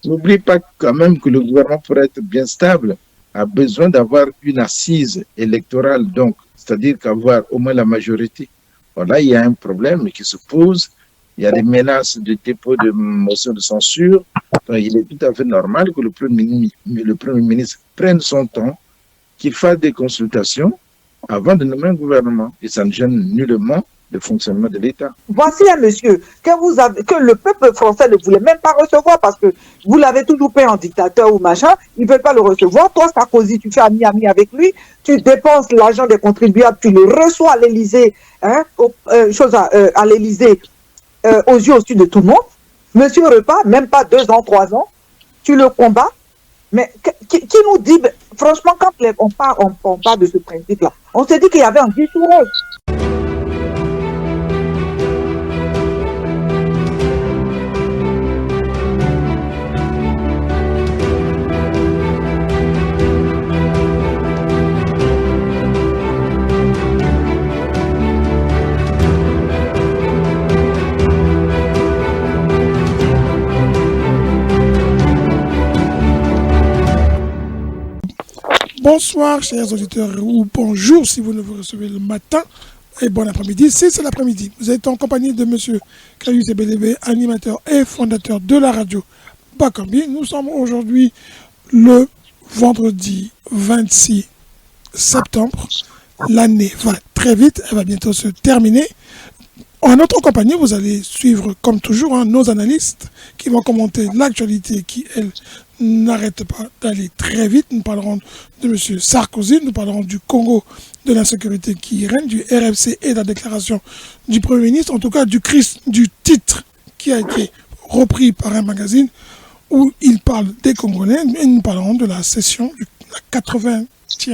N'oublie pas quand même que le gouvernement, pour être bien stable, a besoin d'avoir une assise électorale, donc, c'est-à-dire qu'avoir au moins la majorité. Voilà, il y a un problème qui se pose. Il y a des menaces de dépôt de motion de censure. Donc, il est tout à fait normal que le Premier ministre prenne son temps, qu'il fasse des consultations avant de nommer un gouvernement. Et ça ne gêne nullement le fonctionnement de l'État. Voici un monsieur que le peuple français ne voulait même pas recevoir parce que vous l'avez toujours fait en dictateur ou machin, il ne veut pas le recevoir. Toi, Sarkozy, tu fais ami avec lui, tu dépenses l'argent des contribuables, tu le reçois à l'Élysée, hein, à l'Élysée, aux yeux au-dessus de tout le monde. Monsieur Repas, même pas 2 ans, 3 ans, tu le combats. Mais qui nous dit, franchement, quand on parle de ce principe-là, on s'est dit qu'il y avait un discours. Bonsoir, chers auditeurs, ou bonjour si vous nous recevez le matin, et bon après-midi si c'est l'après-midi. Vous êtes en compagnie de M. Kayus Ebelebe, animateur et fondateur de la radio Bakambi. Nous sommes aujourd'hui le vendredi 26 septembre. L'année va très vite, elle va bientôt se terminer. En notre compagnie, vous allez suivre, comme toujours, nos analystes qui vont commenter l'actualité qui, elle, n'arrête pas d'aller très vite. Nous parlerons de M. Sarkozy, nous parlerons du Congo, de l'insécurité qui règne, du RFC et de la déclaration du Premier ministre, en tout cas du titre qui a été repris par un magazine où il parle des Congolais. Et nous parlerons de la session, la 80e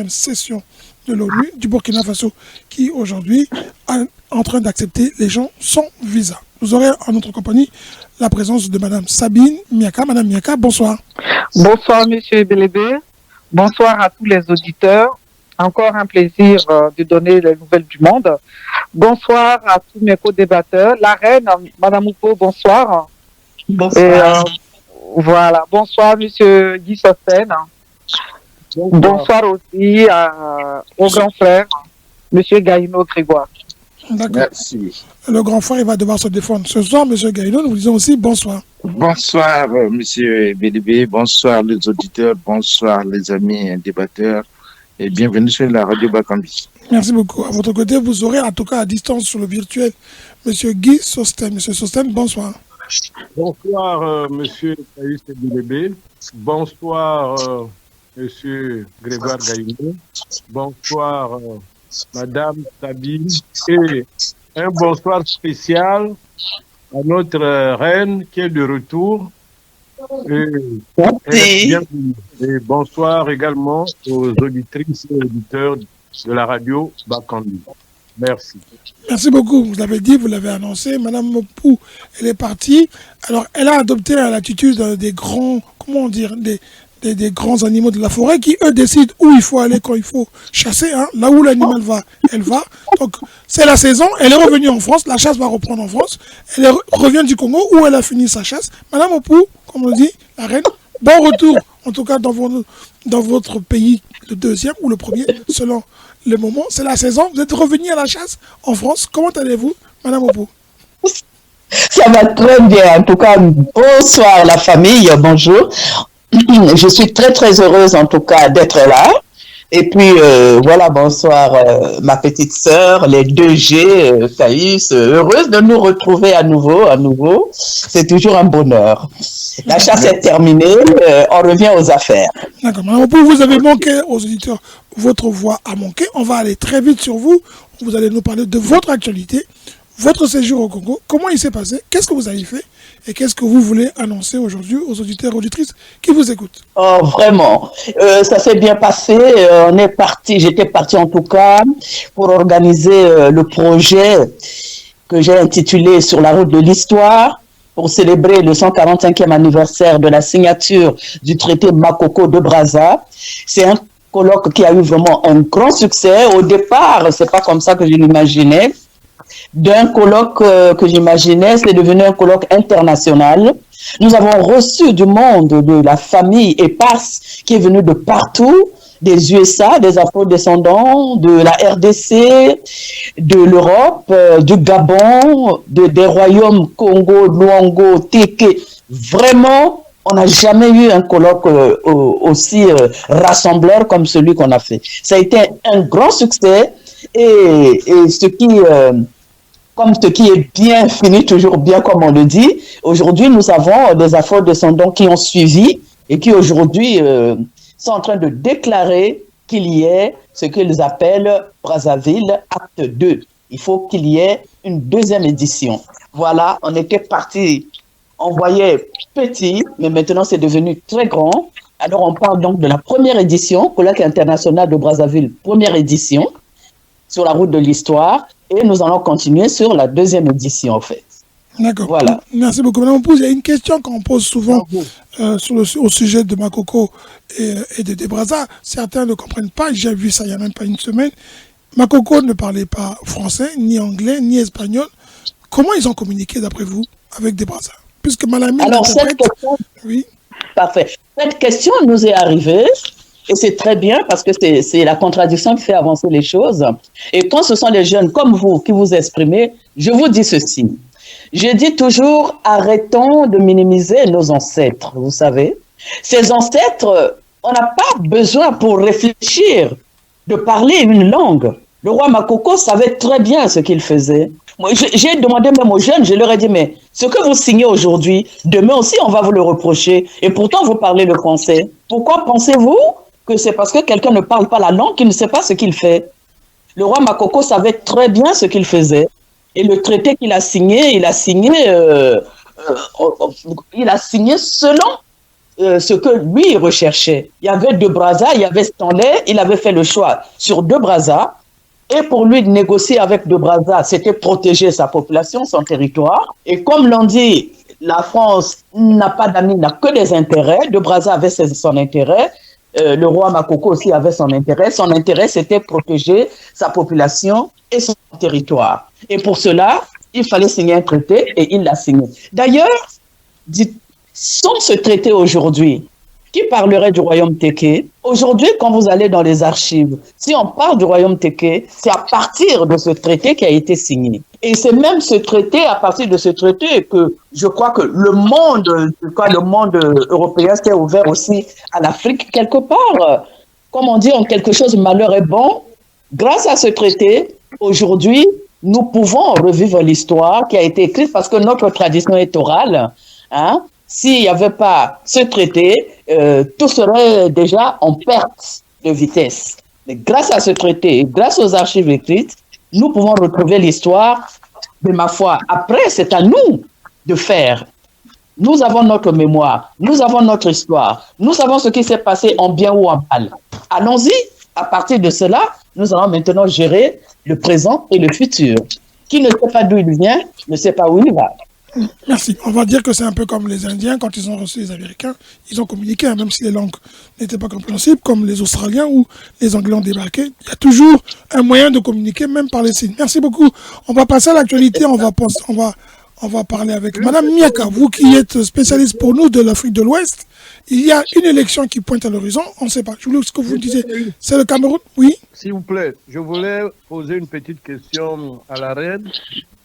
session de l'ONU du Burkina Faso qui aujourd'hui est en train d'accepter les gens sans visa. Vous aurez en notre compagnie la présence de Madame Sabine Miaka. Madame Miaka, bonsoir. Bonsoir Monsieur Ebelebe. Bonsoir à tous les auditeurs. Encore un plaisir de donner les nouvelles du monde. Bonsoir à tous mes co-débatteurs. La reine, Madame Oupo, bonsoir. Bonsoir. Voilà. Bonsoir Monsieur Guy Sosten. Bonsoir aussi au grand frère, Monsieur Gaïno Grégoire. D'accord. Merci. Le grand frère, il va devoir se défendre ce soir. Monsieur Gaïno, nous vous disons aussi bonsoir. Bonsoir, Monsieur BDB. Bonsoir les auditeurs. Bonsoir les amis débatteurs. Et bienvenue sur la radio Bakambi. Merci beaucoup. À votre côté, vous aurez en tout cas à distance sur le virtuel Monsieur Guy Sosten. Monsieur Sosten, bonsoir. Bonsoir, Monsieur Kayus Ebelebe. Bonsoir, Monsieur Grégoire Gaïno. Bonsoir, Madame Sabine. Et un bonsoir spécial à notre reine qui est de retour. Et bonsoir également aux auditrices et auditeurs de la radio Bakambi. Merci. Merci beaucoup. Vous l'avez dit, vous l'avez annoncé. Madame Mopou, elle est partie. Alors, elle a adopté l'attitude des grands, comment dire, des grands animaux de la forêt qui, eux, décident où il faut aller quand il faut chasser. Hein. Là où l'animal va, elle va. Donc, c'est la saison. Elle est revenue en France. La chasse va reprendre en France. Elle revient du Congo où elle a fini sa chasse. Madame Mopou, comme on dit, la reine, bon retour, en tout cas dans votre pays, le deuxième ou le premier, selon le moment. C'est la saison. Vous êtes revenu à la chasse en France. Comment allez-vous, Madame Mopou? Ça va très bien. En tout cas, bonsoir la famille. Bonjour. Je suis très très heureuse en tout cas d'être là. Et puis voilà, bonsoir ma petite sœur, les 2G, Kayus, heureuse de nous retrouver à nouveau. C'est toujours un bonheur. La chasse est terminée, on revient aux affaires. D'accord. Madame Mopou, vous avez manqué aux auditeurs, votre voix a manqué. On va aller très vite sur vous. Vous allez nous parler de votre actualité, votre séjour au Congo. Comment il s'est passé? Qu'est-ce que vous avez fait? Et qu'est-ce que vous voulez annoncer aujourd'hui aux auditeurs et auditrices qui vous écoutent? Oh, vraiment. Ça s'est bien passé. On est parti. J'étais parti en tout cas pour organiser le projet que j'ai intitulé Sur la route de l'histoire pour célébrer le 145e anniversaire de la signature du traité Makoko de Brazza. C'est un colloque qui a eu vraiment un grand succès. Au départ, c'est pas comme ça que je l'imaginais. d'un colloque que j'imaginais, c'est devenu un colloque international. Nous avons reçu du monde de la famille éparse qui est venue de partout, des USA, des afro-descendants, de la RDC, de l'Europe, du Gabon, des royaumes Congo, Luango, Téké. Vraiment, on n'a jamais eu un colloque aussi rassembleur comme celui qu'on a fait. Ça a été un grand succès et ce qui est bien finit toujours bien, comme on le dit. Aujourd'hui, nous avons des afro-descendants qui ont suivi et qui aujourd'hui sont en train de déclarer qu'il y ait ce qu'ils appellent Brazzaville Acte 2. Il faut qu'il y ait une deuxième édition. Voilà, on était parti, on voyait petit, mais maintenant c'est devenu très grand. Alors on parle donc de la première édition, colloque international de Brazzaville, première édition, sur la route de l'histoire, et nous allons continuer sur la deuxième édition en fait. D'accord. Voilà. Merci beaucoup. Madame Pouze, il y a une question qu'on pose souvent au sujet de Makoko et de Brazza. Certains ne comprennent pas, j'ai vu ça il n'y a même pas une semaine. Makoko ne parlait pas français, ni anglais, ni espagnol. Comment ils ont communiqué d'après vous avec des Brazza? Puisque Malamine... Alors cette question... Oui. Parfait. Cette question nous est arrivée. Et c'est très bien parce que c'est la contradiction qui fait avancer les choses. Et quand ce sont les jeunes comme vous qui vous exprimez, je vous dis ceci. Je dis toujours, arrêtons de minimiser nos ancêtres, vous savez. Ces ancêtres, on n'a pas besoin pour réfléchir de parler une langue. Le roi Makoko savait très bien ce qu'il faisait. Moi, j'ai demandé même aux jeunes, je leur ai dit, mais ce que vous signez aujourd'hui, demain aussi on va vous le reprocher. Et pourtant vous parlez le français. Pourquoi pensez-vous que c'est parce que quelqu'un ne parle pas la langue qu'il ne sait pas ce qu'il fait? Le roi Makoko savait très bien ce qu'il faisait. Et le traité qu'il a signé, il a signé selon ce que lui recherchait. Il y avait deux Brazza, il y avait Stanley, il avait fait le choix sur deux Brazza. Et pour lui, de négocier avec deux Brazza, c'était protéger sa population, son territoire. Et comme l'on dit, la France n'a pas d'amis, n'a que des intérêts. De Brazza avait son intérêt. Le roi Makoko aussi avait son intérêt. Son intérêt, c'était protéger sa population et son territoire. Et pour cela, il fallait signer un traité et il l'a signé. D'ailleurs, sans ce traité aujourd'hui, qui parlerait du royaume Téké? Aujourd'hui, quand vous allez dans les archives, si on parle du royaume Téké, c'est à partir de ce traité qui a été signé. Et c'est même ce traité, à partir de ce traité, que je crois que le monde européen s'est ouvert aussi à l'Afrique quelque part. Comme on dit en quelque chose, malheur est bon. Grâce à ce traité, aujourd'hui, nous pouvons revivre l'histoire qui a été écrite parce que notre tradition est orale. Hein? S'il n'y avait pas ce traité, tout serait déjà en perte de vitesse. Mais grâce à ce traité et grâce aux archives écrites, nous pouvons retrouver l'histoire. De ma foi, après, c'est à nous de faire. Nous avons notre mémoire, nous avons notre histoire, nous savons ce qui s'est passé en bien ou en mal. Allons-y. À partir de cela, nous allons maintenant gérer le présent et le futur. Qui ne sait pas d'où il vient, ne sait pas où il va. Merci. On va dire que c'est un peu comme les Indiens, quand ils ont reçu les Américains, ils ont communiqué, hein, même si les langues n'étaient pas compréhensibles, comme les Australiens ou les Anglais ont débarqué. Il y a toujours un moyen de communiquer, même par les signes. Merci beaucoup. On va passer à l'actualité, on va parler avec Madame Miaka, vous qui êtes spécialiste pour nous de l'Afrique de l'Ouest. Il y a une élection qui pointe à l'horizon, on ne sait pas. Je voulais ce que vous disiez, c'est le Cameroun? Oui. S'il vous plaît, je voulais poser une petite question à la reine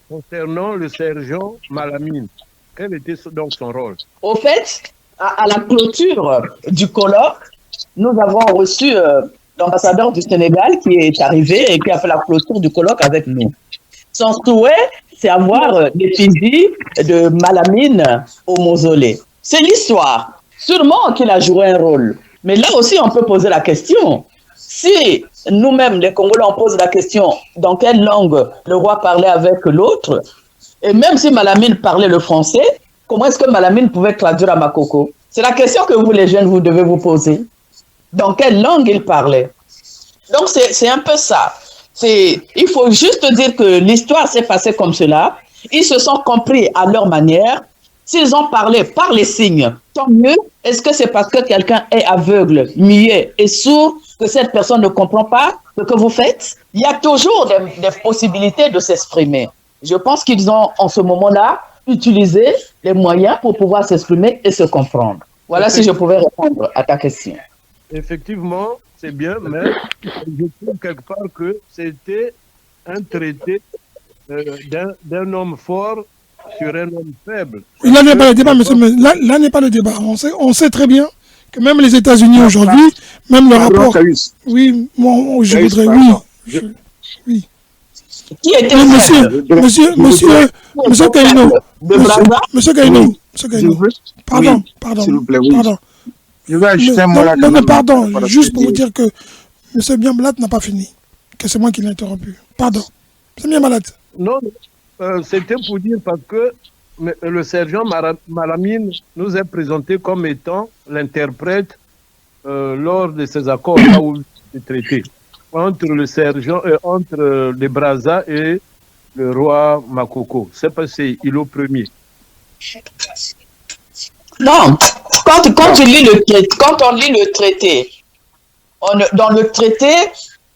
concernant le sergent Malamine. Quel était donc son rôle? Au fait, à la clôture du colloque, nous avons reçu l'ambassadeur du Sénégal qui est arrivé et qui a fait la clôture du colloque avec nous. Son souhait, c'est avoir l'effigie de Malamine au mausolée. C'est l'histoire. Sûrement qu'il a joué un rôle. Mais là aussi, on peut poser la question. Si nous-mêmes, les Congolais, on pose la question dans quelle langue le roi parlait avec l'autre, et même si Malamine parlait le français, comment est-ce que Malamine pouvait traduire à Makoko? C'est la question que vous, les jeunes, vous devez vous poser. Dans quelle langue il parlait? Donc, c'est un peu ça. Il faut juste dire que l'histoire s'est passée comme cela. Ils se sont compris à leur manière. S'ils ont parlé par les signes, tant mieux. Est-ce que c'est parce que quelqu'un est aveugle, muet et sourd que cette personne ne comprend pas ce que vous faites? Il y a toujours des possibilités de s'exprimer. Je pense qu'ils ont, en ce moment-là, utilisé les moyens pour pouvoir s'exprimer et se comprendre. Voilà si je pouvais répondre à ta question. Effectivement, c'est bien, mais je trouve quelque part que c'était un traité d'un homme fort sur un homme faible. Là n'est pas le débat, monsieur. Mais là n'est pas le débat. On sait très bien que même les États-Unis aujourd'hui, même le rapport. Oui, moi, je voudrais. Oui. Qui était Monsieur Kaino. Monsieur Kaino. Pardon. S'il vous plaît, oui. Pardon. Je vais ajouter un mot là. Non, pardon. Juste pour vous dire que monsieur Biamblat n'a pas fini. Que c'est moi qui l'ai interrompu. Pardon. C'est bien malade. Non, c'était pour dire parce que le sergent Malamine nous est présenté comme étant l'interprète lors de ces accords là où il est traité entre le sergent, entre les Brazza et le roi Makoko. C'est passé, il est au premier. Non, quand on lit le traité, dans le traité,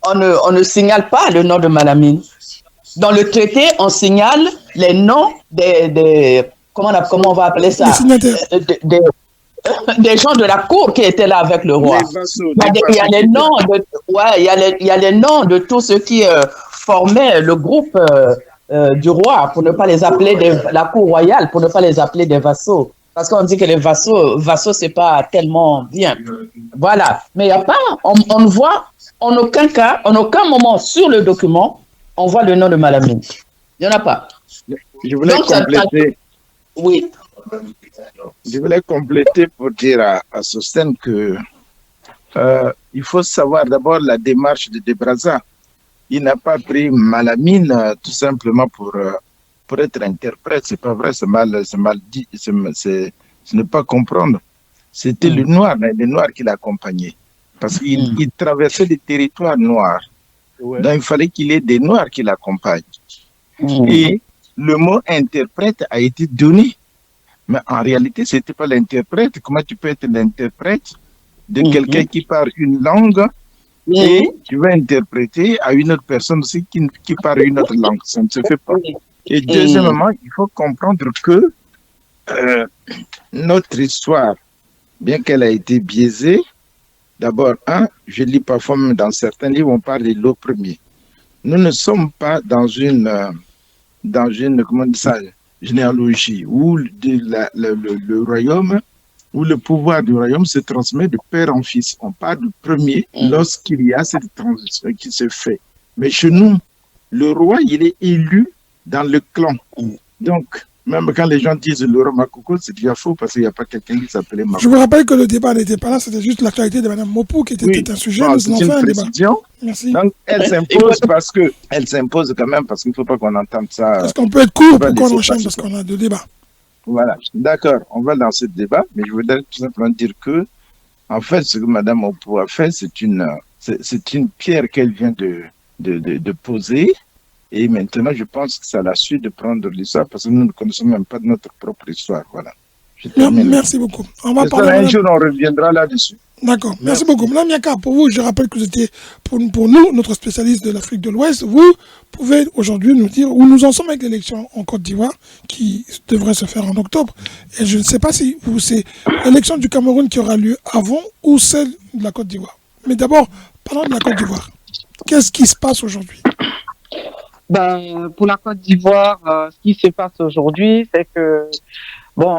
on ne signale pas le nom de Malamine. Dans le traité, on signale les noms des comment on va appeler ça, des gens de la cour qui étaient là avec le roi. Il y a les noms il y a les noms de tous ceux qui formaient le groupe du roi, pour ne pas les appeler la cour royale, pour ne pas les appeler des vassaux. Parce qu'on dit que les vassaux, c'est pas tellement bien. Voilà. Mais il n'y a pas, on ne voit en aucun cas, en aucun moment sur le document, on voit le nom de Malamine. Il n'y en a pas. Je voulais compléter. Oui. Je voulais compléter pour dire à Sostène que il faut savoir d'abord la démarche de Brazza. Il n'a pas pris Malamine tout simplement pour être interprète. C'est pas vrai, c'est mal dit, ce n'est pas comprendre. C'était le noir qui l'accompagnait. Parce qu'il traversait des territoires noirs. Ouais. Donc il fallait qu'il ait des noirs qui l'accompagnent. Et le mot interprète a été donné. Mais en réalité, ce n'était pas l'interprète. Comment tu peux être l'interprète de quelqu'un qui parle une langue et tu vas interpréter à une autre personne aussi qui parle une autre langue? Ça ne se fait pas. Et deuxièmement, il faut comprendre que notre histoire, bien qu'elle a été biaisée, d'abord, je lis parfois même dans certains livres, on parle de l'eau premier. Nous ne sommes pas dans une comment dire ça, généalogie où le royaume, où le pouvoir du royaume se transmet de père en fils. On parle du premier lorsqu'il y a cette transition qui se fait. Mais chez nous, le roi, il est élu dans le clan. Donc, même quand les gens disent le roi Makoko, c'est déjà faux parce qu'il n'y a pas quelqu'un qui s'appelait Makoko. Je vous rappelle que le débat n'était pas là, c'était juste l'actualité de Mme Mopou qui était un sujet. Nous avons fait un débat. Merci. Donc, elle s'impose elle s'impose quand même parce qu'il ne faut pas qu'on entende ça. Est-ce qu'on peut être court pour qu'on enchaîne parce qu'on a deux débats? Voilà, d'accord, on va lancer le débat, mais je voudrais tout simplement dire que, en fait, ce que Mme Mopou a fait, c'est une pierre qu'elle vient de poser. Et maintenant, je pense que c'est à la suite de prendre l'histoire parce que nous ne connaissons même pas de notre propre histoire. Voilà. Merci beaucoup. On va parler un jour, on reviendra là-dessus. D'accord. Merci beaucoup. Mme Yaka, pour vous, je rappelle que vous étiez, pour nous, notre spécialiste de l'Afrique de l'Ouest. Vous pouvez aujourd'hui nous dire où nous en sommes avec l'élection en Côte d'Ivoire qui devrait se faire en octobre. Et je ne sais pas si c'est l'élection du Cameroun qui aura lieu avant ou celle de la Côte d'Ivoire. Mais d'abord, parlons de la Côte d'Ivoire. Qu'est-ce qui se passe aujourd'hui? Pour la Côte d'Ivoire, ce qui se passe aujourd'hui, c'est que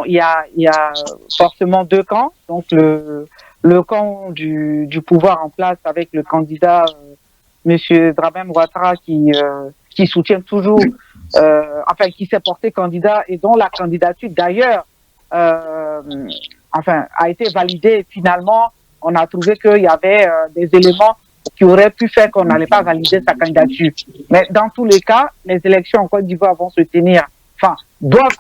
il y a forcément deux camps. Donc le camp du pouvoir en place avec le candidat Monsieur Dramane Ouattara qui soutient toujours, qui s'est porté candidat et dont la candidature d'ailleurs a été validée. Et finalement, on a trouvé qu'il y avait des éléments qui aurait pu faire qu'on n'allait pas valider sa candidature. Mais dans tous les cas, les élections en Côte d'Ivoire doivent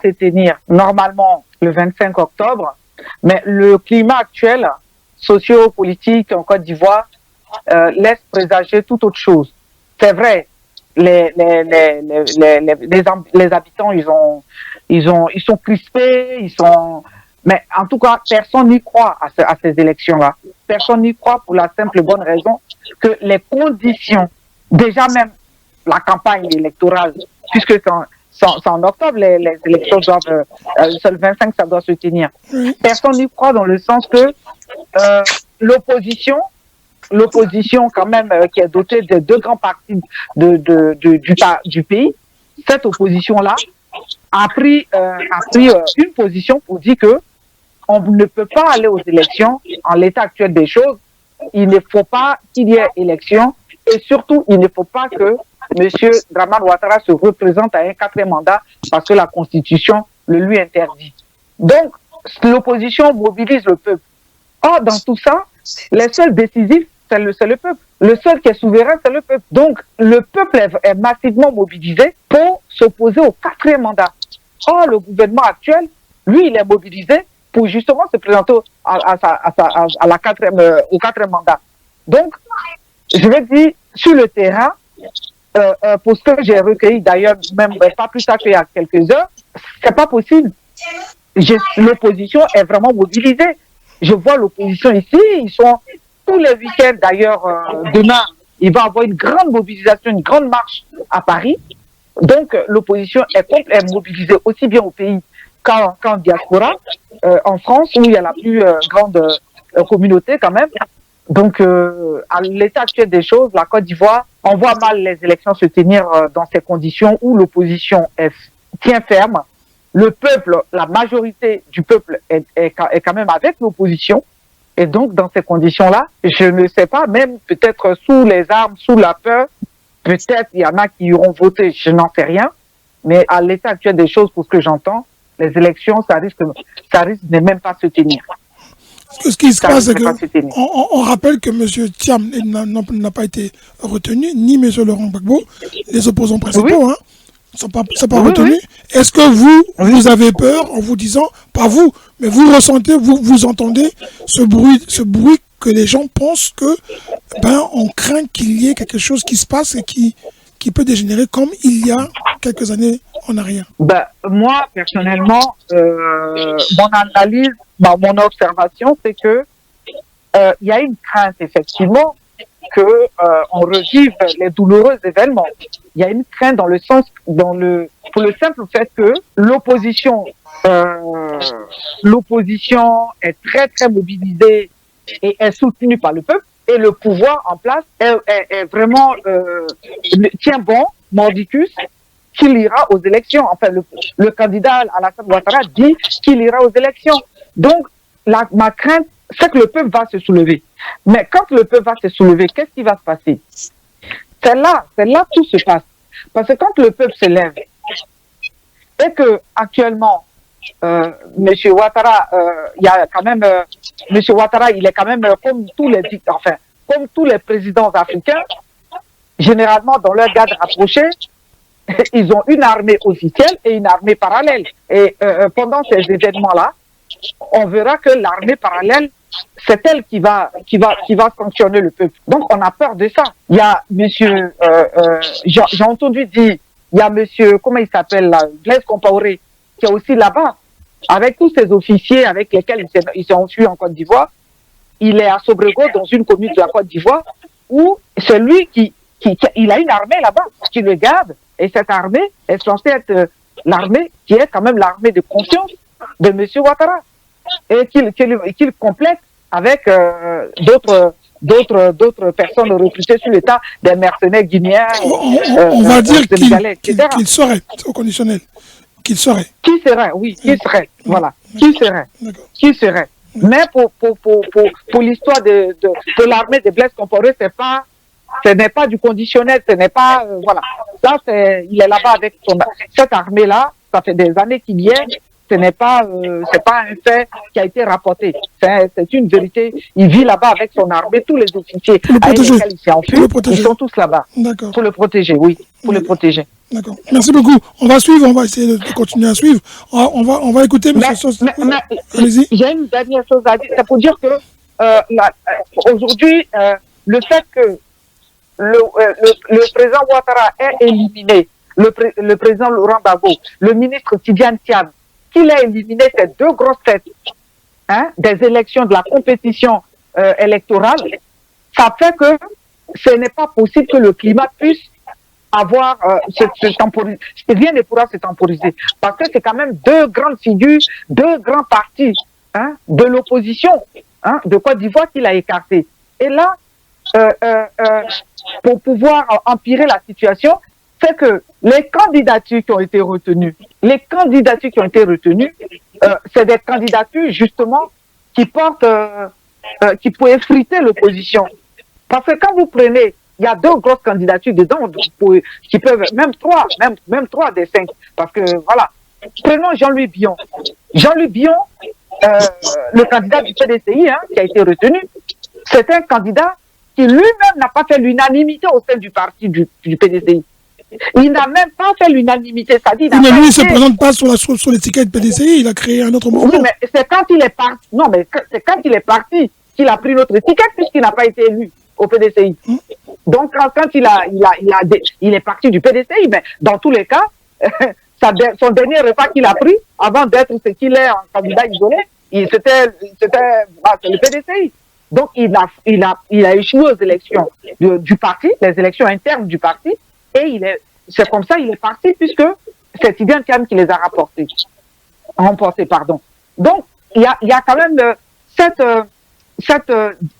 se tenir normalement le 25 octobre. Mais le climat actuel, socio-politique en Côte d'Ivoire, laisse présager tout autre chose. C'est vrai, les habitants, ils sont crispés, mais en tout cas, personne n'y croit à ces élections-là. Personne n'y croit pour la simple et bonne raison que les conditions, déjà même la campagne électorale, puisque c'est en octobre, les élections doivent, le 25, ça doit se tenir. Oui. Personne n'y croit dans le sens que l'opposition quand même, qui est dotée de deux grands partis du pays, cette opposition-là a pris une position pour dire que on ne peut pas aller aux élections en l'état actuel des choses. Il ne faut pas qu'il y ait élection et surtout, il ne faut pas que M. Dramane Ouattara se représente à un 4e mandat parce que la Constitution le lui interdit. Donc, l'opposition mobilise le peuple. Or, dans tout ça, les seuls décisifs, c'est le peuple. Le seul qui est souverain, c'est le peuple. Donc, le peuple est massivement mobilisé pour s'opposer au 4e mandat. Or, le gouvernement actuel, lui, il est mobilisé pour justement se présenter au 4e mandat. Donc, je vais dire, sur le terrain, pour ce que j'ai recueilli d'ailleurs, même pas plus tard qu'il y a quelques heures, c'est pas possible. L'opposition est vraiment mobilisée. Je vois l'opposition ici, ils sont tous les week-ends d'ailleurs, demain, il va y avoir une grande mobilisation, une grande marche à Paris. Donc, l'opposition est mobilisée aussi bien au pays qu'en diaspora, en France, où il y a la plus grande communauté quand même. Donc, à l'état actuel des choses, la Côte d'Ivoire, on voit mal les élections se tenir dans ces conditions où l'opposition tient ferme. Le peuple, la majorité du peuple est quand même avec l'opposition. Et donc, dans ces conditions-là, je ne sais pas, même peut-être sous les armes, sous la peur, peut-être il y en a qui iront voter, je n'en sais rien. Mais à l'état actuel des choses, pour ce que j'entends, les élections, ça risque de même pas se tenir. Ce qui se passe, c'est qu'on rappelle que M. Thiam n'a pas été retenu, ni M. Laurent Gbagbo, les opposants principaux, hein, ne sont pas retenus. Oui. Est-ce que vous avez peur en vous disant, pas vous, mais vous ressentez, vous entendez ce bruit que les gens pensent que, on craint qu'il y ait quelque chose qui se passe et qui peut dégénérer comme il y a quelques années en arrière? Moi, personnellement, mon analyse, mon observation, c'est que il y a une crainte, effectivement, que on revive les douloureux événements. Il y a une crainte dans le sens, pour le simple fait que l'opposition est très, très mobilisée et est soutenue par le peuple. Et le pouvoir en place est vraiment tient bon, mordicus, qu'il ira aux élections. Enfin, le candidat Alassane Ouattara dit qu'il ira aux élections. Donc, ma crainte, c'est que le peuple va se soulever. Mais quand le peuple va se soulever, qu'est-ce qui va se passer? C'est là que tout se passe. Parce que quand le peuple se lève, et que actuellement, M. Ouattara, il y a quand même, M. Ouattara, il est quand même comme tous les présidents africains, généralement dans leur garde rapprochée, ils ont une armée officielle et une armée parallèle. Et pendant ces événements-là, on verra que l'armée parallèle, c'est elle qui va sanctionner le peuple. Donc on a peur de ça. Il y a monsieur, j'ai entendu dire, il y a monsieur, comment il s'appelle là, Blaise Compaoré, qui est aussi là-bas, avec tous ces officiers avec lesquels ils sont enfuis en Côte d'Ivoire. Il est à Sobrego, dans une commune de la Côte d'Ivoire, où c'est lui il a une armée là-bas qui le garde. Et cette armée est censée être l'armée qui est quand même l'armée de confiance de M. Ouattara. Et qu'il complète avec d'autres personnes recrutées sur l'État, des mercenaires guinéens. On va dire qu'il serait, au conditionnel. Qu'il serait. Qui serait, oui, qui serait. Voilà. Qui serait. Qui serait. Mais pour l'histoire de l'armée de Blaise Compaoré, ce n'est pas du conditionnel, ce n'est pas, voilà. Là, il est là-bas avec cette armée-là, ça fait des années qu'il y est, c'est pas un fait qui a été rapporté. C'est une vérité. Il vit là-bas avec son armée, tous les officiers avec lesquels il s'est enfui, ils sont tous là-bas. Pour le protéger, oui, pour le protéger. D'accord. Merci beaucoup. On va suivre, on va essayer de continuer à suivre. On va écouter M. Sos. Allez-y. J'ai une dernière chose à dire. C'est pour dire que aujourd'hui, le fait que le président Ouattara ait éliminé le président Laurent Gbagbo, le ministre Tidiane Thiam, qu'il a éliminé ces deux grosses têtes des élections, de la compétition électorale, ça fait que ce n'est pas possible que le climat puisse avoir rien ne pourra se temporiser. Parce que c'est quand même deux grandes figures, deux grands partis de l'opposition de Côte d'Ivoire qu'il a écarté. Et là, pour pouvoir empirer la situation, c'est que les candidatures qui ont été retenues, c'est des candidatures justement qui portent, qui peuvent effriter l'opposition. Parce que quand vous prenez, il y a deux grosses candidatures dedans, qui peuvent, même trois des 5. Parce que voilà, prenons Jean-Louis Bion. Jean-Louis Bion, le candidat du PDCI qui a été retenu, c'est un candidat qui lui-même n'a pas fait l'unanimité au sein du parti du PDCI. Il n'a même pas fait l'unanimité. Mais lui, il ne se présente pas sur l'étiquette PDCI, il a créé un autre mouvement. Oui, mais c'est quand il est parti. Non, mais c'est quand il est parti qu'il a pris notre étiquette puisqu'il n'a pas été élu au PDCI. Donc, quand il est parti du PDCI, mais dans tous les cas, son dernier repas qu'il a pris, avant d'être ce qu'il est en candidat isolé, c'était le PDCI. Donc, il a échoué aux élections du parti, les élections internes du parti, et c'est comme ça il est parti, puisque c'est Identiam qui les a remportés. Donc, il y a quand même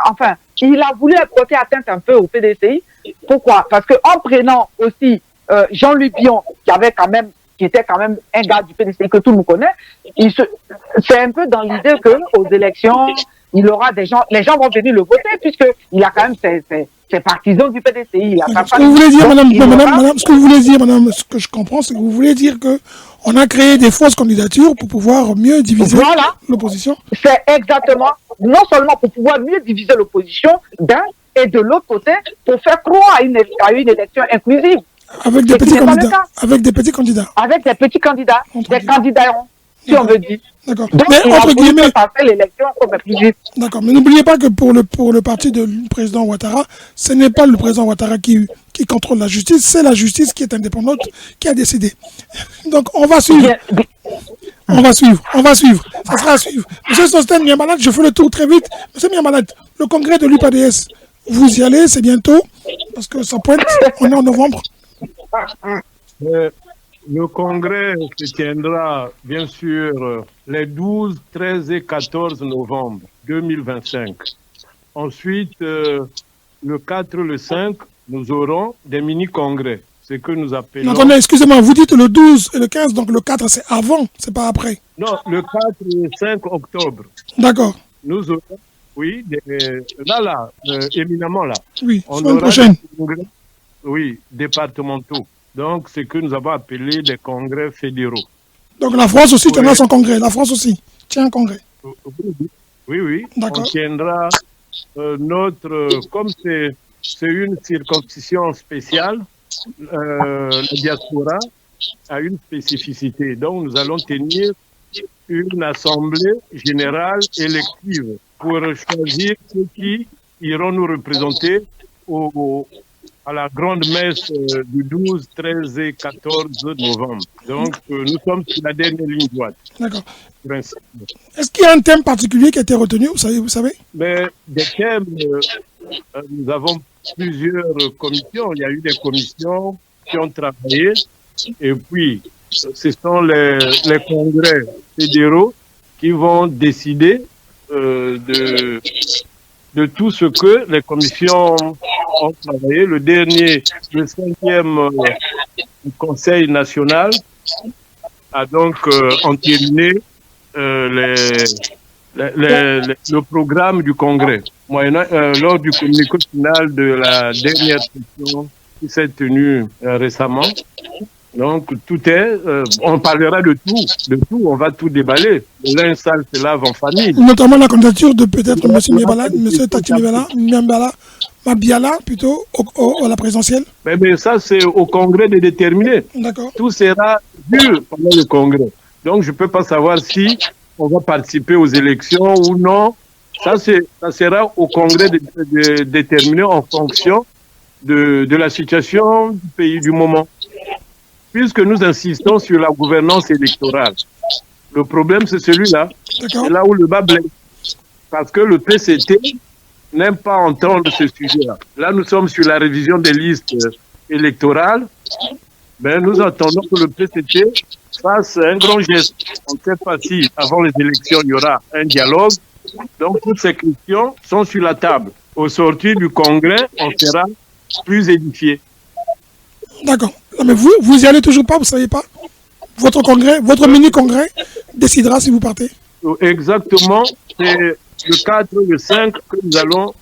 enfin, il a voulu porter atteinte un peu au PDCI. Pourquoi? Parce qu'en prenant aussi Jean-Louis Bion, qui était quand même un gars du PDCI que tout le monde connaît, c'est un peu dans l'idée qu'aux élections, il aura des gens, les gens vont venir le voter, puisqu'il a quand même ses partisans du PDCI. Ce que vous voulez dire, madame, ce que je comprends, c'est que vous voulez dire qu'on a créé des fausses candidatures pour pouvoir mieux diviser l'opposition. C'est exactement, non seulement pour pouvoir mieux diviser l'opposition d'un et de l'autre côté, pour faire croire à une élection inclusive. Avec des petits candidats. Avec des petits candidats. Des candidats, si on veut dire. D'accord. Donc, mais entre guillemets, l'élection comme exclusive. D'accord. Mais n'oubliez pas que pour le parti du président Ouattara, ce n'est pas le président Ouattara qui contrôle la justice, c'est la justice qui est indépendante qui a décidé. Donc on va suivre. On va suivre. Ça sera à suivre. Monsieur Sostène Miamalade, je fais le tour très vite. Monsieur Miamalade, le congrès de l'UPADS, vous y allez, c'est bientôt, parce que ça pointe, on est en novembre. Le congrès se tiendra, bien sûr, les 12, 13 et 14 novembre 2025. Ensuite, le 4, le 5, nous aurons des mini-congrès, ce que nous appelons... Attendez, excusez-moi, vous dites le 12 et le 15, donc le 4 c'est avant, c'est pas après. Non, le 4 et le 5 octobre. D'accord. Nous aurons, oui, éminemment là. Oui, on semaine aura prochaine. des congrès, oui, départementaux. Donc, ce que nous avons appelé des congrès fédéraux. Donc, la France aussi tiendra son congrès. La France aussi tient un congrès. Oui. On tiendra comme c'est une circonscription spéciale, la diaspora a une spécificité. Donc, nous allons tenir une assemblée générale élective pour choisir ceux qui iront nous représenter à la grande messe du 12, 13 et 14 novembre. Donc, nous sommes sur la dernière ligne droite. D'accord. Est-ce qu'il y a un thème particulier qui a été retenu, vous savez? Mais des thèmes, nous avons plusieurs commissions. Il y a eu des commissions qui ont travaillé. Et puis, ce sont les congrès fédéraux qui vont décider de tout ce que les commissions ont travaillé. Le dernier, le 5e Conseil national a donc entériné le programme du Congrès, lors du communiqué final de la dernière session qui s'est tenue récemment. Donc, tout est, on parlera de tout, on va tout déballer. L'un sale se lave en famille. Notamment la candidature de peut-être M. Tati Mabiala, plutôt, à la présidentielle. Mais ça, c'est au Congrès de déterminer. D'accord. Tout sera vu pendant le Congrès. Donc, je ne peux pas savoir si on va participer aux élections ou non. Ça sera au Congrès de déterminer en fonction de la situation du pays du moment. Puisque nous insistons sur la gouvernance électorale. Le problème, c'est celui-là. C'est là où le bas blesse. Parce que le PCT n'aime pas entendre ce sujet-là. Là, nous sommes sur la révision des listes électorale, ben, nous attendons que le PCT fasse un grand geste. On ne sait pas si, avant les élections, il y aura un dialogue. Donc, toutes ces questions sont sur la table. Au sortir du congrès, on sera plus édifié. D'accord. Non, mais vous y allez toujours pas, vous ne savez pas? Votre congrès, votre mini-congrès décidera si vous partez? Exactement, c'est le 4 et le 5 que nous allons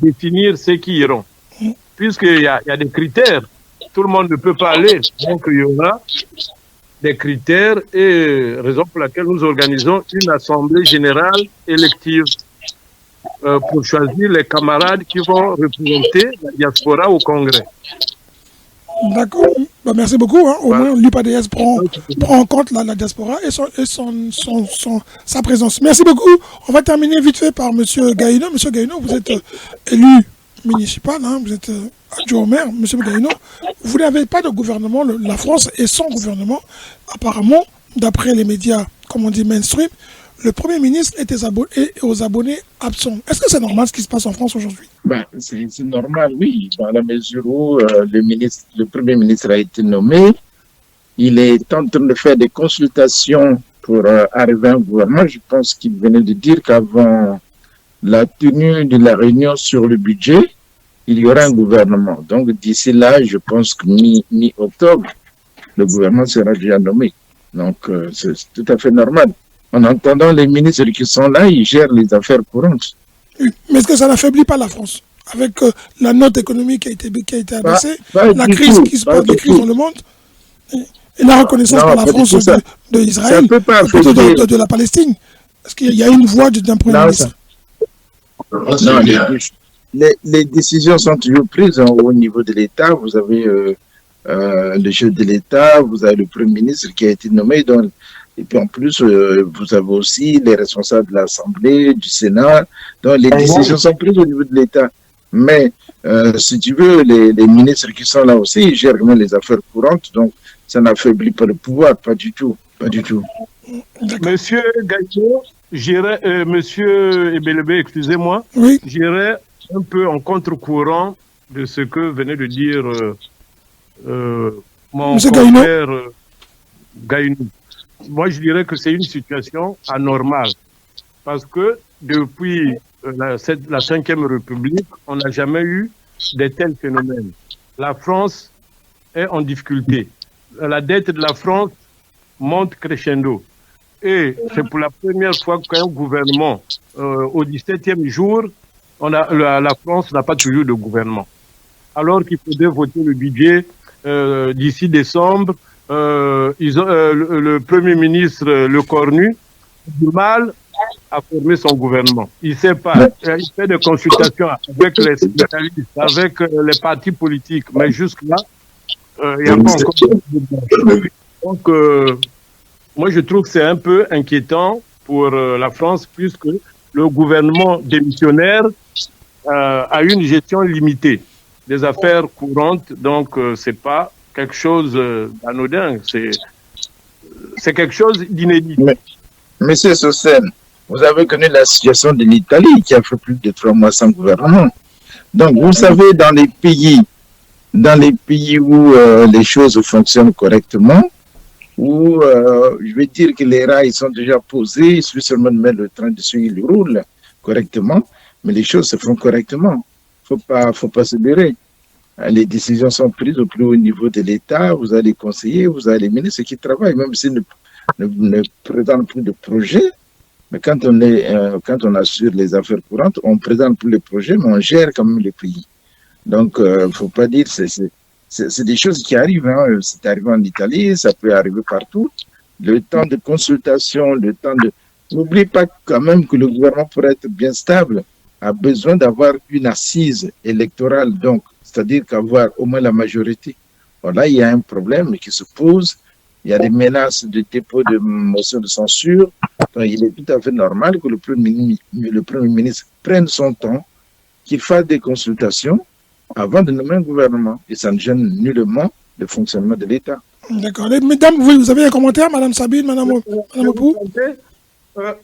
définir ceux qui iront. Puisqu'il y a des critères, tout le monde ne peut pas aller. Donc il y aura des critères et raison pour laquelle nous organisons une assemblée générale élective pour choisir les camarades qui vont représenter la diaspora au congrès. D'accord. Bah, merci beaucoup. Hein. Au moins, l'UPADS prend en compte la diaspora et sa présence. Merci beaucoup. On va terminer vite fait par M. Gaïno. M. Gaïno, vous êtes élu municipal, hein, vous êtes adjoint au maire. M. Gaïno, vous n'avez pas de gouvernement. La France est sans gouvernement. Apparemment, d'après les médias, comme on dit mainstream, le Premier ministre est aux abonnés absents. Est-ce que c'est normal ce qui se passe en France aujourd'hui? C'est normal, oui, dans la mesure où le Premier ministre a été nommé. Il est en train de faire des consultations pour arriver à un gouvernement. Je pense qu'il venait de dire qu'avant la tenue de la réunion sur le budget, il y aura un gouvernement. Donc d'ici là, je pense que mi-octobre, le gouvernement sera déjà nommé. Donc c'est tout à fait normal. En entendant les ministres qui sont là, ils gèrent les affaires courantes. Mais est-ce que ça n'affaiblit pas la France? Avec la note économique qui a été abaissée, la crise qui se passe, les crises dans le monde, et la reconnaissance par la France d'Israël, plutôt de la Palestine. Est-ce qu'il y a une voix d'un Premier ministre? Non, les décisions sont toujours prises au niveau de l'État. Vous avez le chef de l'État, vous avez le Premier ministre qui a été nommé. Et puis en plus, vous avez aussi les responsables de l'Assemblée, du Sénat. Donc les décisions sont prises au niveau de l'État. Mais si tu veux, les ministres qui sont là aussi, ils gèrent même les affaires courantes. Donc ça n'affaiblit pas le pouvoir, pas du tout. Pas du tout. Monsieur Gaïto, Monsieur Ebelebe, excusez-moi, oui. J'irai un peu en contre-courant de ce que venait de dire mon confrère Gaïno. Moi, je dirais que c'est une situation anormale. Parce que depuis la 5e République, on n'a jamais eu de tels phénomènes. La France est en difficulté. La dette de la France monte crescendo. Et c'est pour la première fois qu'un gouvernement, au 17e jour, la France n'a pas toujours de gouvernement. Alors qu'il faudrait voter le budget d'ici décembre, le Premier ministre, le Cornu, a du mal à former son gouvernement. Il ne sait pas. Il fait des consultations avec les spécialistes, avec les partis politiques, mais jusque-là, il n'y a pas encore. Donc, moi, je trouve que c'est un peu inquiétant pour la France, puisque le gouvernement démissionnaire a une gestion limitée des affaires courantes, donc c'est pas quelque chose d'anodin, c'est quelque chose d'inédit. Monsieur Sosen, vous avez connu la situation de l'Italie qui a fait plus de 3 mois sans gouvernement. Donc, vous savez, dans les pays où les choses fonctionnent correctement, où je vais dire que les rails sont déjà posés, il suffit seulement de mettre le train dessus, il roule correctement, mais les choses se font correctement. Faut pas se leurrer. Les décisions sont prises au plus haut niveau de l'État, vous avez les conseillers, vous avez les ministres qui travaillent, même s'ils ne présentent plus de projets. Mais quand on assure les affaires courantes, on présente plus les projets, mais on gère quand même le pays. Donc, faut pas dire, c'est des choses qui arrivent. Hein. C'est arrivé en Italie, ça peut arriver partout. Le temps de consultation, le temps de... N'oublie pas quand même que le gouvernement, pour être bien stable, a besoin d'avoir une assise électorale, donc, c'est-à-dire qu'avoir au moins la majorité. Alors là, il y a un problème qui se pose. Il y a des menaces de dépôt de motion de censure. Donc, il est tout à fait normal que le Premier ministre prenne son temps, qu'il fasse des consultations avant de nommer un gouvernement. Et ça ne gêne nullement le fonctionnement de l'État. D'accord. Mesdames, vous avez un commentaire, Madame Sabine, Madame Opou?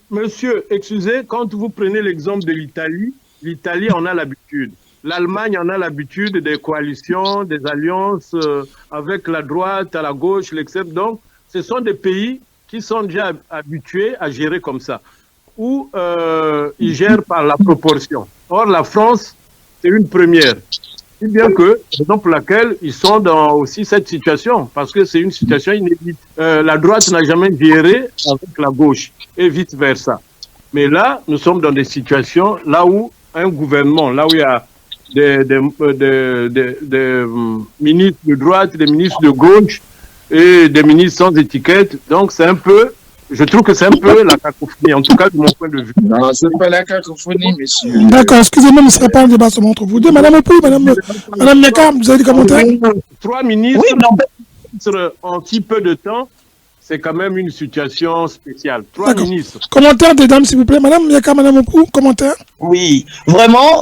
Monsieur, excusez, quand vous prenez l'exemple de l'Italie, on a l'habitude. l'Allemagne en a l'habitude des coalitions, des alliances avec la droite, à la gauche, l'extrême. Donc, ce sont des pays qui sont déjà habitués à gérer comme ça, où ils gèrent par la proportion. Or, la France, c'est une première. Si bien que, raison pour laquelle ils sont dans aussi cette situation, parce que c'est une situation inédite. La droite n'a jamais géré avec la gauche, et vice-versa. Mais là, nous sommes dans des situations là où un gouvernement, là où il y a des ministres de droite, des ministres de gauche et des ministres sans étiquette. Donc, c'est un peu, je trouve que c'est un peu la cacophonie, en tout cas de mon point de vue. Non, ce n'est pas la cacophonie, monsieur. D'accord, excusez-moi, mais ce ne sera pas un débat entre vous deux. Madame Opou, Madame Niaka, vous avez des commentaires? 3 ministres, Oui, non, en si peu de temps, c'est quand même une situation spéciale. 3 ministres. Commentaire des dames, s'il vous plaît. Madame Niaka, Madame Opou, commentaire? oui, vraiment,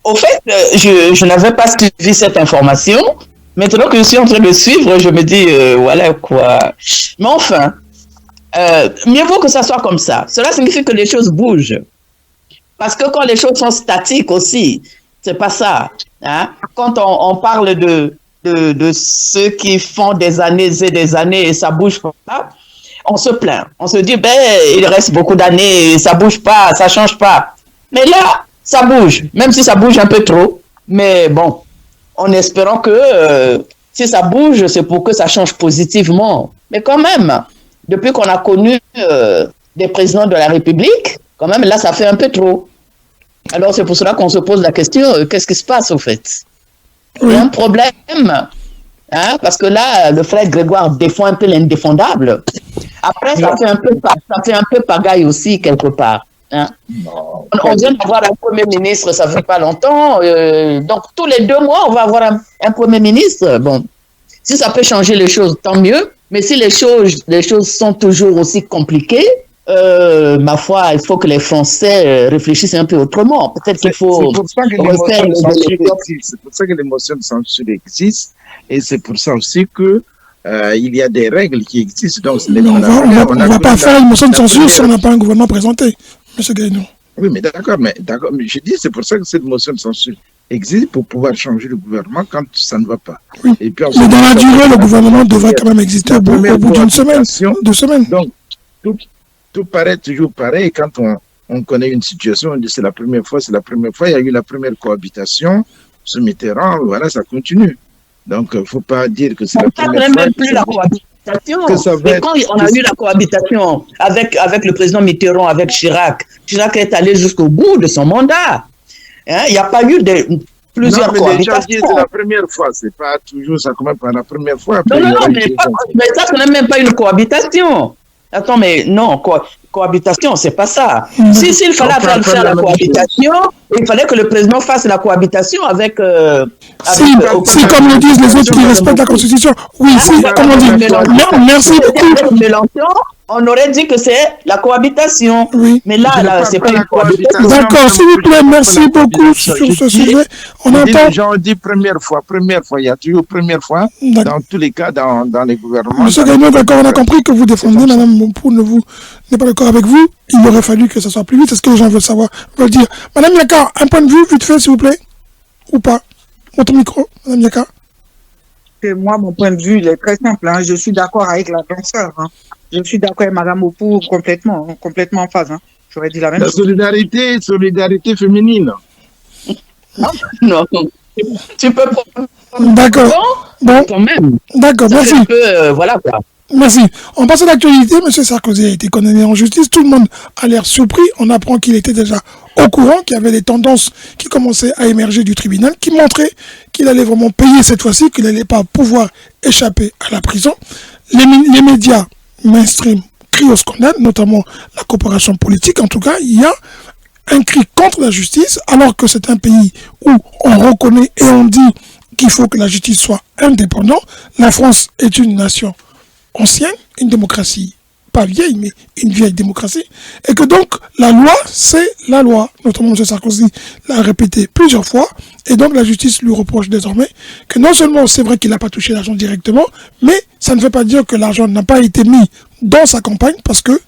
au fait, je n'avais pas suivi cette information. Maintenant que je suis en train de suivre, je me dis, voilà quoi. Mais enfin, mieux vaut que ça soit comme ça. Cela signifie que les choses bougent. Parce que quand les choses sont statiques aussi, c'est pas ça. Hein? Quand on parle de ceux qui font des années et ça bouge pas, on se plaint. On se dit, ben, il reste beaucoup d'années, ça bouge pas, ça change pas. Mais là, ça bouge, même si ça bouge un peu trop. Mais bon, en espérant que si ça bouge, c'est pour que ça change positivement. Mais quand même, depuis qu'on a connu des présidents de la République, quand même, là, ça fait un peu trop. Alors, c'est pour cela qu'on se pose la question, qu'est-ce qui se passe, au fait? Il y a un problème, hein, parce que là, le frère Grégoire défend un peu l'indéfendable. Après, ça fait un peu pagaille aussi, quelque part. Hein. On vient d'avoir un premier ministre, ça fait pas longtemps. Donc, tous les 2 mois, on va avoir un premier ministre. Bon, si ça peut changer les choses, tant mieux. Mais si les choses sont toujours aussi compliquées, ma foi, il faut que les Français réfléchissent un peu autrement. Peut-être qu'il faut... C'est pour ça que les motions de censure existent. Et c'est pour ça aussi que il y a des règles qui existent. Donc, on ne va pas faire une motion de censure si on n'a pas un gouvernement présenté, M. Gaïno. Oui, mais d'accord, mais je dis, c'est pour ça que cette motion de censure existe, pour pouvoir changer le gouvernement quand ça ne va pas. Oui. Et puis, mais dans la durée, le gouvernement devrait quand même exister au bout d'une semaine, 2 semaines. Donc, tout paraît toujours pareil. Quand on connaît une situation, on dit c'est la première fois, il y a eu la première cohabitation sous Mitterrand, voilà, ça continue. Donc, il ne faut pas dire que c'est la première fois. Même plus la cohabitation. Mais quand on a eu la cohabitation avec le président Mitterrand, avec Chirac est allé jusqu'au bout de son mandat. Hein? Il n'y a pas eu plusieurs cohabitations. Les gens disent c'est la première fois, c'est pas toujours ça comme pas la première fois. Après, non, mais ça, ce n'est même pas une cohabitation. Attends, mais non, cohabitation, c'est pas ça. S'il fallait faire la cohabitation, il fallait que le président fasse la cohabitation avec... si, comme le disent les autres qui respectent la Constitution, oui, comme on dit. Merci beaucoup. Mélenchon, on aurait dit que c'est la cohabitation. Oui. Mais là c'est pas une cohabitation. D'accord, s'il vous plaît, merci beaucoup sur ce sujet. On entend... Les gens disent première fois, il y a toujours première fois, dans tous les cas, dans les gouvernements. Monsieur Gagnon, d'accord, on a compris que vous défendez, Madame Mompou n'est pas d'accord avec vous. Il aurait fallu que ça soit plus vite, c'est ce que les gens veulent dire. Madame Niaka, un point de vue, vite fait, s'il vous plaît, ou pas? Votre micro, Madame Niaka. Moi, mon point de vue, il est très simple. Hein. Je suis d'accord avec la danseur. Hein. Je suis d'accord avec Madame Opou complètement en phase. Hein. J'aurais dit la même chose. La solidarité féminine. Non. Tu peux... D'accord. Bon, quand même. D'accord, merci. Voilà quoi. Merci. On passe à l'actualité. M. Sarkozy a été condamné en justice. Tout le monde a l'air surpris. On apprend qu'il était déjà au courant, qu'il y avait des tendances qui commençaient à émerger du tribunal, qui montraient qu'il allait vraiment payer cette fois-ci, qu'il n'allait pas pouvoir échapper à la prison. Les médias mainstream crient au scandale, notamment la coopération politique. En tout cas, il y a un cri contre la justice, alors que c'est un pays où on reconnaît et on dit qu'il faut que la justice soit indépendante. La France est une nation ancienne, une démocratie, pas vieille, mais une vieille démocratie, et que donc la loi, c'est la loi. Notamment M. Sarkozy l'a répété plusieurs fois, et donc la justice lui reproche désormais que non seulement c'est vrai qu'il n'a pas touché l'argent directement, mais ça ne veut pas dire que l'argent n'a pas été mis dans sa campagne, parce que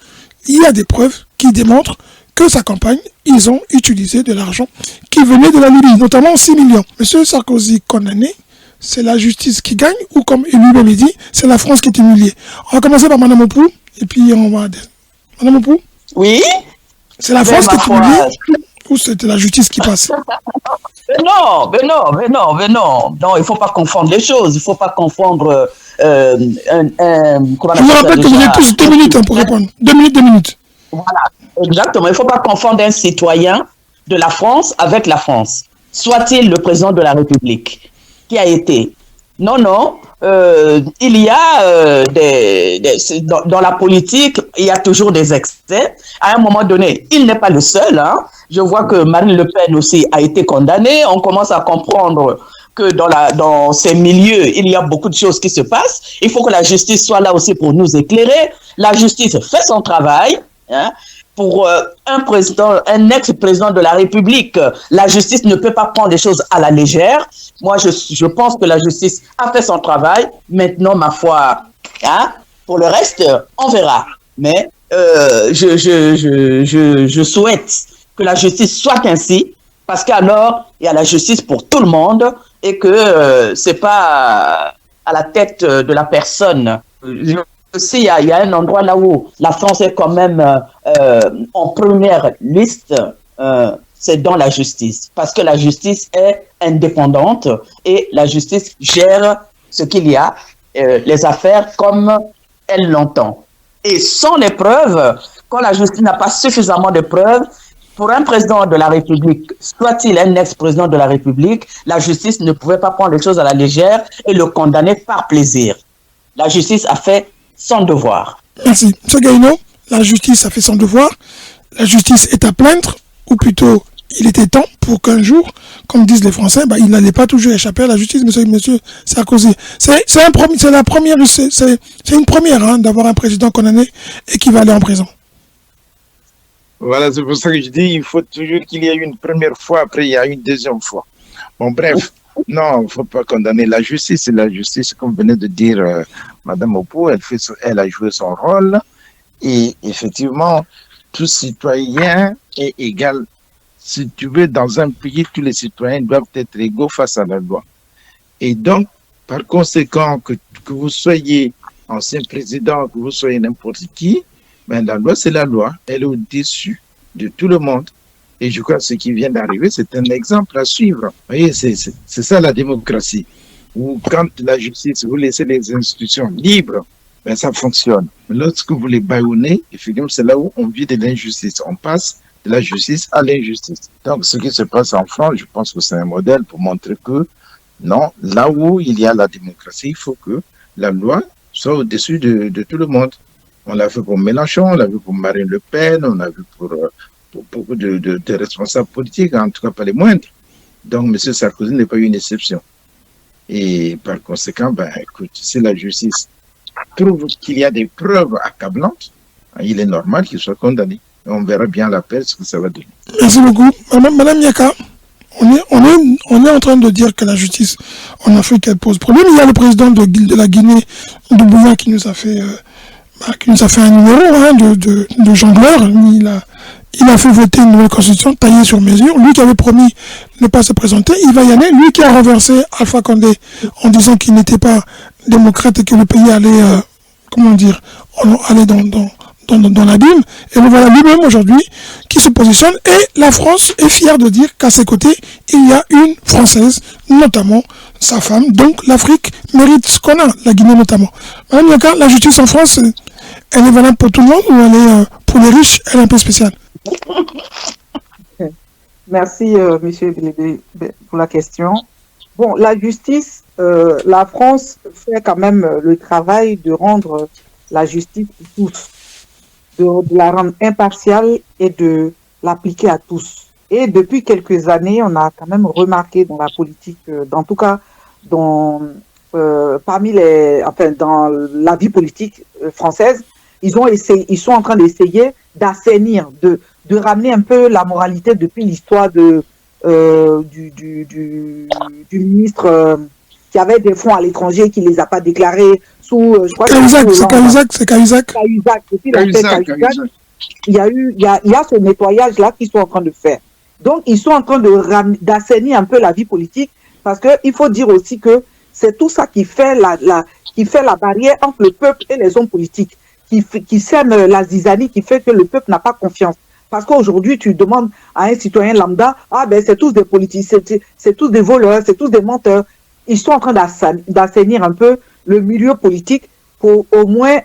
il y a des preuves qui démontrent que sa campagne, ils ont utilisé de l'argent qui venait de la Libye, notamment 6 millions. Monsieur Sarkozy condamné, c'est la justice qui gagne, ou comme lui-même dit, c'est la France qui est humiliée. On va commencer par Mme Opou, et puis on va... Mme Opou? Oui. C'est la France qui est humiliée, ou c'était la justice qui passe? Non, il ne faut pas confondre les choses. Il ne faut pas confondre... Je vous rappelle que vous avez tous 2 minutes pour répondre. 2 minutes. Voilà, exactement. Il ne faut pas confondre un citoyen de la France avec la France. Soit-il le président de la République qui a été. Non. Il y a dans la politique, il y a toujours des excès. À un moment donné, il n'est pas le seul. Hein. Je vois que Marine Le Pen aussi a été condamnée. On commence à comprendre que dans ces milieux, il y a beaucoup de choses qui se passent. Il faut que la justice soit là aussi pour nous éclairer. La justice fait son travail. Hein. Pour un ex-président de la République, la justice ne peut pas prendre les choses à la légère. Moi, je pense que la justice a fait son travail. Maintenant, ma foi, hein, pour le reste, on verra. Mais je souhaite que la justice soit ainsi, parce qu'alors, il y a la justice pour tout le monde et que c'est pas à la tête de la personne. Aussi, il y a un endroit là où la France est quand même en première liste, c'est dans la justice. Parce que la justice est indépendante et la justice gère ce qu'il y a, les affaires comme elle l'entend. Et sans les preuves, quand la justice n'a pas suffisamment de preuves, pour un président de la République, soit-il un ex-président de la République, la justice ne pouvait pas prendre les choses à la légère et le condamner par plaisir. La justice a fait son devoir. Merci. M. Gaïno, la justice a fait son devoir. La justice est à plaindre, ou plutôt, il était temps pour qu'un jour, comme disent les Français, il n'allait pas toujours échapper à la justice, monsieur Sarkozy. C'est une première hein, d'avoir un président condamné et qui va aller en prison. Voilà, c'est pour ça que je dis il faut toujours qu'il y ait une première fois, après il y a une deuxième fois. Bon, bref, non, il ne faut pas condamner la justice. La justice, comme venait de dire Mme Opou, elle a joué son rôle. Et effectivement, tout citoyen est égal. Si tu veux, dans un pays, tous les citoyens doivent être égaux face à la loi. Et donc, par conséquent, que vous soyez ancien président, que vous soyez n'importe qui, la loi, c'est la loi. Elle est au-dessus de tout le monde. Et je crois que ce qui vient d'arriver, c'est un exemple à suivre. Vous voyez, c'est ça la démocratie. Où quand la justice, vous laissez les institutions libres, ça fonctionne. Mais lorsque vous les bâillonnez, effectivement, c'est là où on vit de l'injustice. On passe de la justice à l'injustice. Donc, ce qui se passe en France, je pense que c'est un modèle pour montrer que, non, là où il y a la démocratie, il faut que la loi soit au-dessus de tout le monde. On l'a fait pour Mélenchon, on l'a vu pour Marine Le Pen, on l'a vu pour beaucoup de responsables politiques, en tout cas pas les moindres. Donc, M. Sarkozy n'est pas une exception. Et par conséquent, écoute, si la justice trouve qu'il y a des preuves accablantes, il est normal qu'il soit condamné. On verra bien l'appel, ce que ça va donner. Merci beaucoup. Madame Yaka, on est en train de dire que la justice en Afrique, elle pose problème. Il y a le président de la Guinée, Doumbouya, qui nous a fait un numéro de jongleur. Il a fait voter une nouvelle constitution taillée sur mesure. Lui qui avait promis ne pas se présenter, il va y aller. Lui qui a renversé Alpha Condé en disant qu'il n'était pas démocrate et que le pays allait, aller dans l'abîme. Et le voilà lui-même aujourd'hui qui se positionne. Et la France est fière de dire qu'à ses côtés, il y a une Française, notamment sa femme. Donc l'Afrique mérite ce qu'on a, la Guinée notamment. Madame Yaka, la justice en France, elle est valable pour tout le monde ou elle est pour les riches, elle est un peu spéciale? Merci, monsieur Bélébé, pour la question. Bon, la justice, la France fait quand même le travail de rendre la justice pour tous, de la rendre impartiale et de l'appliquer à tous. Et depuis quelques années, on a quand même remarqué dans la politique, en tout cas, dans la vie politique française, ils sont en train d'essayer d'assainir, de ramener un peu la moralité depuis l'histoire du ministre qui avait des fonds à l'étranger, qui ne les a pas déclarés sous... C'est Cahuzac. Depuis l'affaire Cahuzac. il y a ce nettoyage-là qu'ils sont en train de faire. Donc, ils sont en train d'assainir un peu la vie politique, parce qu'il faut dire aussi que c'est tout ça qui fait la barrière entre le peuple et les hommes politiques, qui sème la zizanie, qui fait que le peuple n'a pas confiance. Parce qu'aujourd'hui, tu demandes à un citoyen lambda, ah ben c'est tous des politiciens, c'est tous des voleurs, c'est tous des menteurs. Ils sont en train d'assainir un peu le milieu politique pour au moins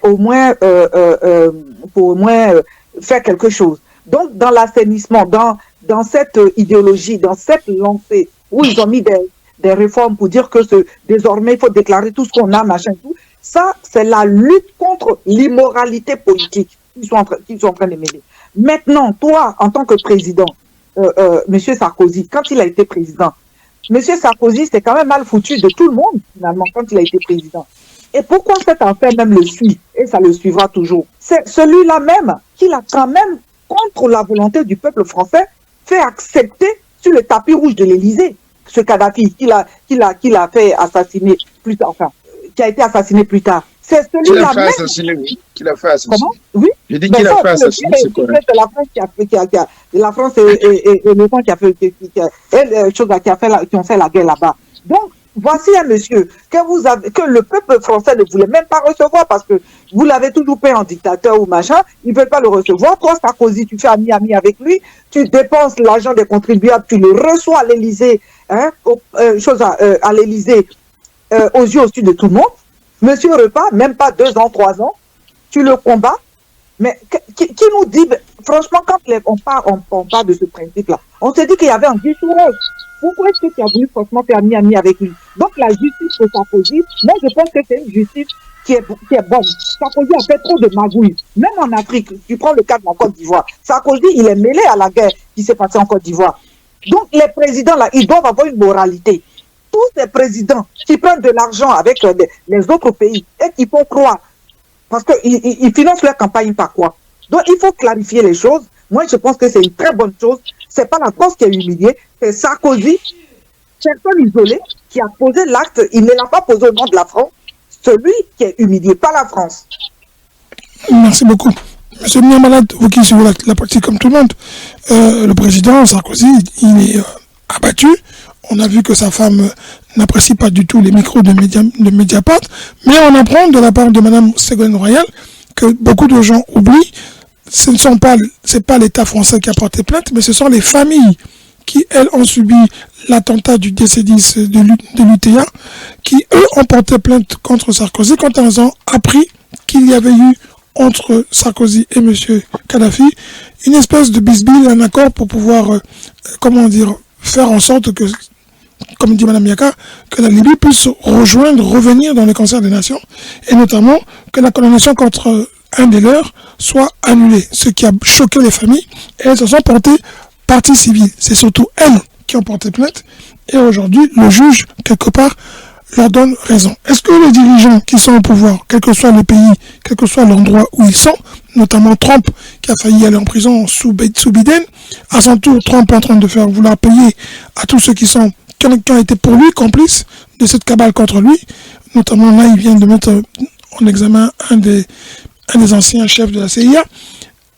faire quelque chose. Donc, dans l'assainissement, dans cette idéologie, dans cette lancée, où ils ont mis des réformes pour dire que désormais, il faut déclarer tout ce qu'on a, machin, tout, ça, c'est la lutte contre l'immoralité politique qu'ils sont en train de mener. Maintenant, toi, en tant que président, M. Sarkozy, quand il a été président, M. Sarkozy, c'est quand même mal foutu de tout le monde, finalement, quand il a été président. Et pourquoi cet affaire même le suit, et ça le suivra toujours? C'est celui-là même qu'il a quand même, contre la volonté du peuple français, fait accepter sur le tapis rouge de l'Élysée, ce Kadhafi qu'il a fait assassiner plus tard, enfin, qui a été assassiné plus tard. C'est celui-là même. Qu'il a fait assassiner. Comment? Oui. Je dis qu'il a fait assassiner, c'est correct. C'est la France la France et le temps qui ont fait la guerre là-bas. Donc, voici un monsieur que le peuple français ne voulait même pas recevoir parce que vous l'avez toujours payé en dictateur ou machin, ils ne veulent pas le recevoir. Toi, Sarkozy, tu fais ami avec lui, tu dépenses l'argent des contribuables, tu le reçois à l'Élysée, à l'Élysée, aux yeux au-dessus de tout le monde. Monsieur Repas, même pas 2 ans, 3 ans, tu le combats. Mais qui nous dit, franchement, quand on parle de ce principe-là, on se dit qu'il y avait un guichoureuse. Pourquoi est-ce que tu as voulu franchement faire ami avec lui? Donc la justice de Sarkozy, moi je pense que c'est une justice qui est bonne. Sarkozy a fait trop de magouilles. Même en Afrique, tu prends le cas de la Côte d'Ivoire. Sarkozy, il est mêlé à la guerre qui s'est passée en Côte d'Ivoire. Donc les présidents là, ils doivent avoir une moralité. Tous ces présidents qui prennent de l'argent avec les autres pays et qui font croire, parce qu'ils financent leur campagne par quoi? Donc il faut clarifier les choses. Moi je pense que c'est une très bonne chose. C'est pas la France qui a humilié, c'est Sarkozy, personne isolée, qui a posé l'acte. Il ne l'a pas posé au nom de la France. Celui qui est humilié, pas la France. Merci beaucoup. Monsieur Malade, vous qui suivez la politique comme tout le monde, le président Sarkozy, il est abattu. On a vu que sa femme n'apprécie pas du tout les micros de Mediapart, mais on apprend de la part de Mme Ségolène Royal que beaucoup de gens oublient. C'est pas l'État français qui a porté plainte, mais ce sont les familles qui, elles, ont subi l'attentat du DC-10 de l'UTA, qui, eux, ont porté plainte contre Sarkozy quand elles ont appris qu'il y avait eu entre Sarkozy et M. Kadhafi une espèce de bisbille, un accord pour pouvoir, faire en sorte que, comme dit Mme Yaka, que la Libye puisse revenir dans les concerts des nations, et notamment que la condamnation contre un des leurs soit annulée, ce qui a choqué les familles, et elles se sont portées partie civile. C'est surtout elles qui ont porté plainte, et aujourd'hui, le juge, quelque part, leur donne raison. Est-ce que les dirigeants qui sont au pouvoir, quel que soit le pays, quel que soit l'endroit où ils sont, notamment Trump, qui a failli aller en prison sous Biden, à son tour, Trump est en train de vouloir payer à tous ceux qui ont été pour lui complices de cette cabale contre lui, notamment là, il vient de mettre en examen un des anciens chefs de la CIA.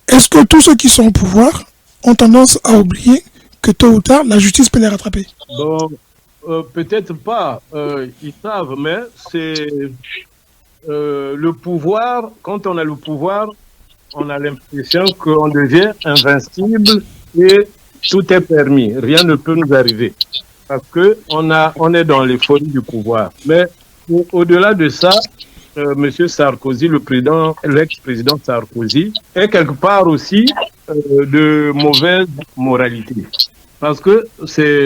Est-ce que tous ceux qui sont au pouvoir ont tendance à oublier que tôt ou tard, la justice peut les rattraper? Bon, peut-être pas, ils savent, mais c'est le pouvoir. Quand on a le pouvoir, on a l'impression qu'on devient invincible et tout est permis. Rien ne peut nous arriver parce que on est dans l'euphorie du pouvoir. Mais au-delà de ça, Monsieur Sarkozy, l'ex-président Sarkozy, est quelque part aussi de mauvaise moralité. Parce que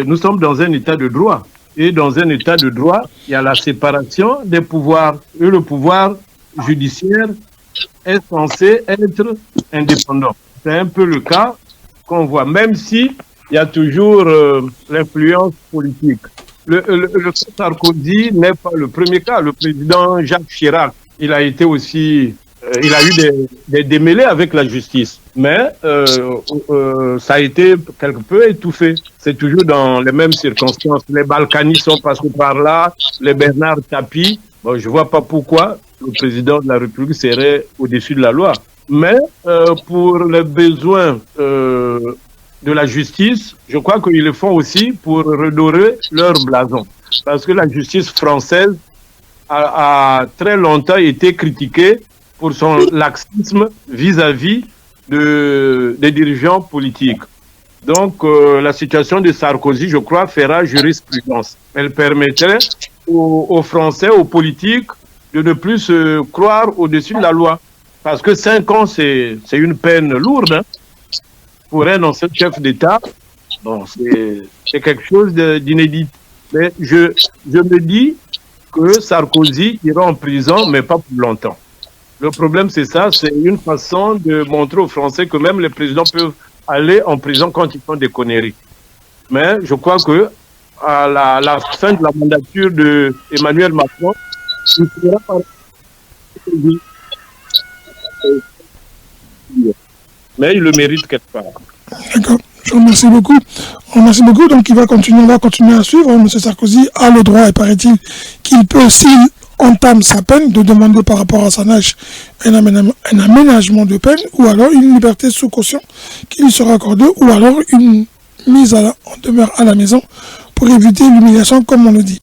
nous sommes dans un état de droit. Et dans un état de droit, il y a la séparation des pouvoirs. Et le pouvoir judiciaire est censé être indépendant. C'est un peu le cas qu'on voit, même si il y a toujours l'influence politique. Le cas Sarkozy n'est pas le premier cas. Le président Jacques Chirac, il a été aussi, il a eu des démêlés avec la justice, mais ça a été quelque peu étouffé. C'est toujours dans les mêmes circonstances. Les Balkany sont passés par là, les Bernard Tapie. Bon, je vois pas pourquoi le président de la République serait au-dessus de la loi. Mais pour les besoins de la justice, je crois qu'ils le font aussi pour redorer leur blason. Parce que la justice française a très longtemps été critiquée pour son laxisme vis-à-vis des dirigeants politiques. Donc, la situation de Sarkozy, je crois, fera jurisprudence. Elle permettrait aux Français, aux politiques, de ne plus se croire au-dessus de la loi. Parce que 5 ans, c'est une peine lourde, hein, pour un ancien chef d'État. Bon, c'est quelque chose d'inédit. Mais je me dis que Sarkozy ira en prison, mais pas pour longtemps. Le problème, c'est ça, c'est une façon de montrer aux Français que même les présidents peuvent aller en prison quand ils font des conneries. Mais je crois que à la fin de la mandature d'Emmanuel Macron, il sera pas... Mais il le mérite quelque part. D'accord. Je vous remercie beaucoup. On remercie beaucoup. Donc, on va continuer à suivre. M. Sarkozy a le droit, et paraît-il, qu'il peut, s'il entame sa peine, de demander par rapport à son âge un aménagement de peine, ou alors une liberté sous caution qui lui sera accordée, ou alors une mise en demeure à la maison pour éviter l'humiliation, comme on le dit.